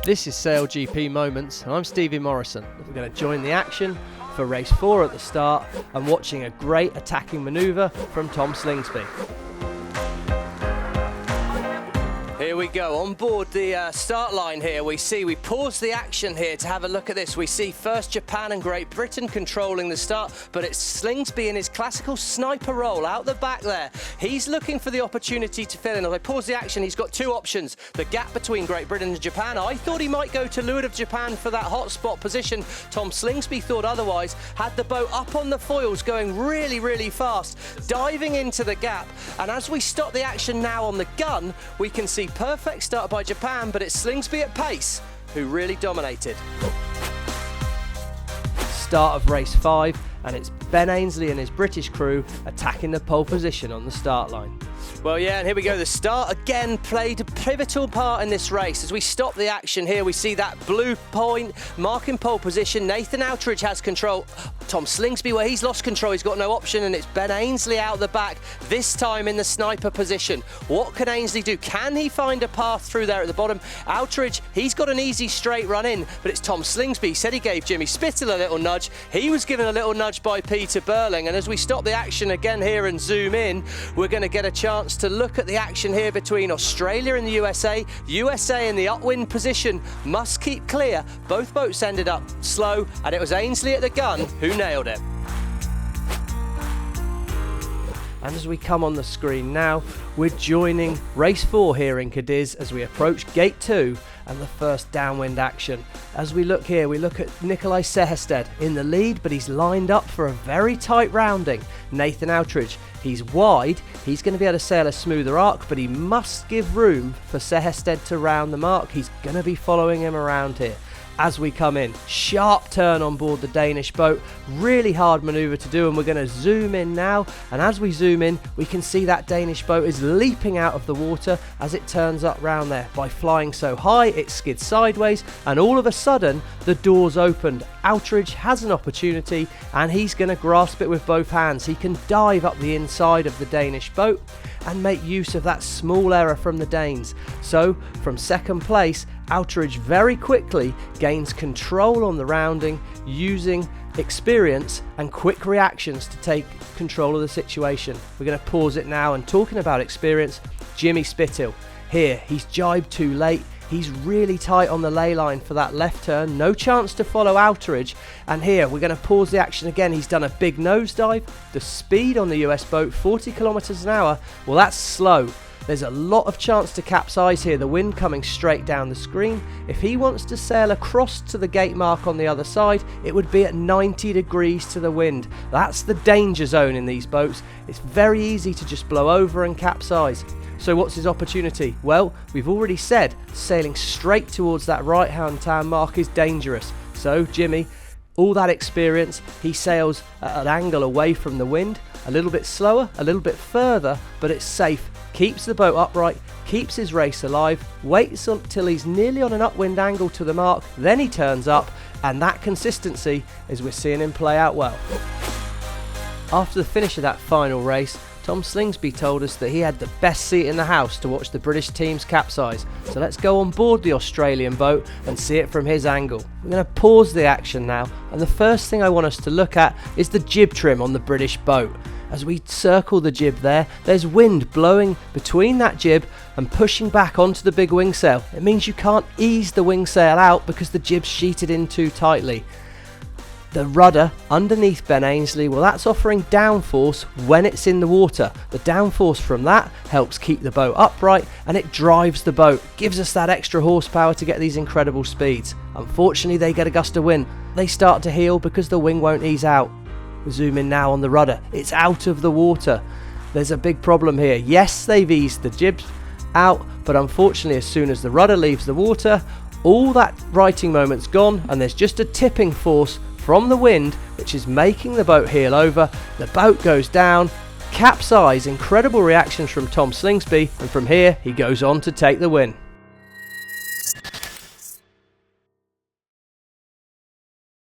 This is SailGP Moments, and I'm Stevie Morrison. We're going to join the action for race 4 at the start and watching a great attacking manoeuvre from Tom Slingsby. Here we go, on board the start line here. We pause the action here to have a look at this. We see first Japan and Great Britain controlling the start, but it's Slingsby in his classical sniper role out the back there. He's looking for the opportunity to fill in. As I pause the action, he's got two options. The gap between Great Britain and Japan. I thought he might go to leeward of Japan for that hotspot position. Tom Slingsby thought otherwise, had the boat up on the foils going really, really fast, diving into the gap. And as we stop the action now on the gun, we can see perfect start by Japan, but it's Slingsby at pace who really dominated. Start of race 5, and it's Ben Ainslie and his British crew attacking the pole position on the start line. Well, yeah, and here we go. The start again played a pivotal part in this race. As we stop the action here, we see that blue point marking pole position. Nathan Outridge has control. Tom Slingsby, where he's lost control, he's got no option, and it's Ben Ainslie out the back, this time in the sniper position. What can Ainslie do? Can he find a path through there at the bottom? Outridge, he's got an easy straight run in, but it's Tom Slingsby. He said he gave Jimmy Spittle a little nudge. He was given a little nudge by Peter Burling, and as we stop the action again here and zoom in, we're going to get a chance to look at the action here between Australia and the USA. USA in the upwind position must keep clear. Both boats ended up slow, and it was Ainslie at the gun who nailed it. And as we come on the screen now, we're joining race 4 here in Cádiz as we approach gate 2 and the first downwind action. As we look here, we look at Nikolai Sehested in the lead, but he's lined up for a very tight rounding. Nathan Outridge, he's wide, he's going to be able to sail a smoother arc, but he must give room for Sehested to round the mark. He's going to be following him around here. As we come in, sharp turn on board the Danish boat, really hard manoeuvre to do, and we're going to zoom in now, and as we zoom in we can see that Danish boat is leaping out of the water as it turns up round there. By flying so high it skids sideways, and all of a sudden the doors opened. Outridge has an opportunity and he's going to grasp it with both hands. He can dive up the inside of the Danish boat and make use of that small error from the Danes. So from second place, Outridge very quickly gains control on the rounding using experience and quick reactions to take control of the situation. We're going to pause it now, and talking about experience, Jimmy Spittle. Here, he's jibed too late. He's really tight on the ley line for that left turn. No chance to follow Outridge. And here, we're going to pause the action again. He's done a big nosedive. The speed on the US boat, 40 kilometers an hour. Well, that's slow. There's a lot of chance to capsize here, the wind coming straight down the screen. If he wants to sail across to the gate mark on the other side, it would be at 90 degrees to the wind. That's the danger zone in these boats. It's very easy to just blow over and capsize. So what's his opportunity? Well, we've already said sailing straight towards that right hand turn mark is dangerous. So Jimmy, all that experience, he sails at an angle away from the wind, a little bit slower, a little bit further, but it's safe. Keeps the boat upright, keeps his race alive, waits until he's nearly on an upwind angle to the mark, then he turns up, and that consistency is we're seeing him play out well. After the finish of that final race, Tom Slingsby told us that he had the best seat in the house to watch the British team's capsize. So let's go on board the Australian boat and see it from his angle. We're going to pause the action now, and the first thing I want us to look at is the jib trim on the British boat. As we circle the jib there, there's wind blowing between that jib and pushing back onto the big wing sail. It means you can't ease the wing sail out because the jib's sheeted in too tightly. The rudder underneath Ben Ainslie, well, that's offering downforce when it's in the water. The downforce from that helps keep the boat upright, and it drives the boat, gives us that extra horsepower to get these incredible speeds. Unfortunately, they get a gust of wind. They start to heel because the wing won't ease out. Zoom in now on the rudder. It's out of the water. There's a big problem here. Yes, they've eased the jibs out, but unfortunately as soon as the rudder leaves the water, all that righting moment's gone, and there's just a tipping force from the wind which is making the boat heel over. The boat goes down, capsize. Incredible reactions from Tom Slingsby, and from here he goes on to take the win.